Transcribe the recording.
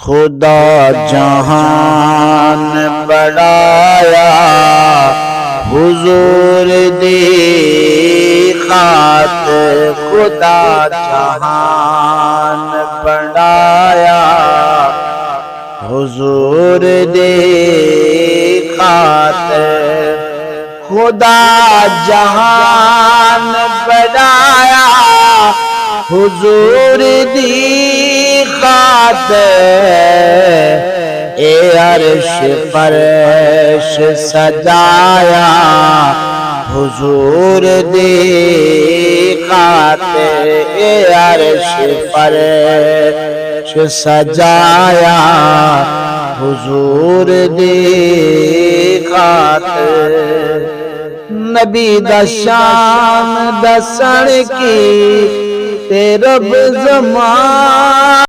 खुदा जहान बढ़ाया हुजूर दी खातिर। खुदा जहान बढ़ाया हुजूर दी खातिर। खुदा जहान बढ़ाया हुजूर दी खातिर। ए अर्श फर्श सजाया हुजूर दी खातिर। ए अर्श फर्श सजाया हुजूर दी खातिर। नबी दा शान दसण की ते रब ज़मान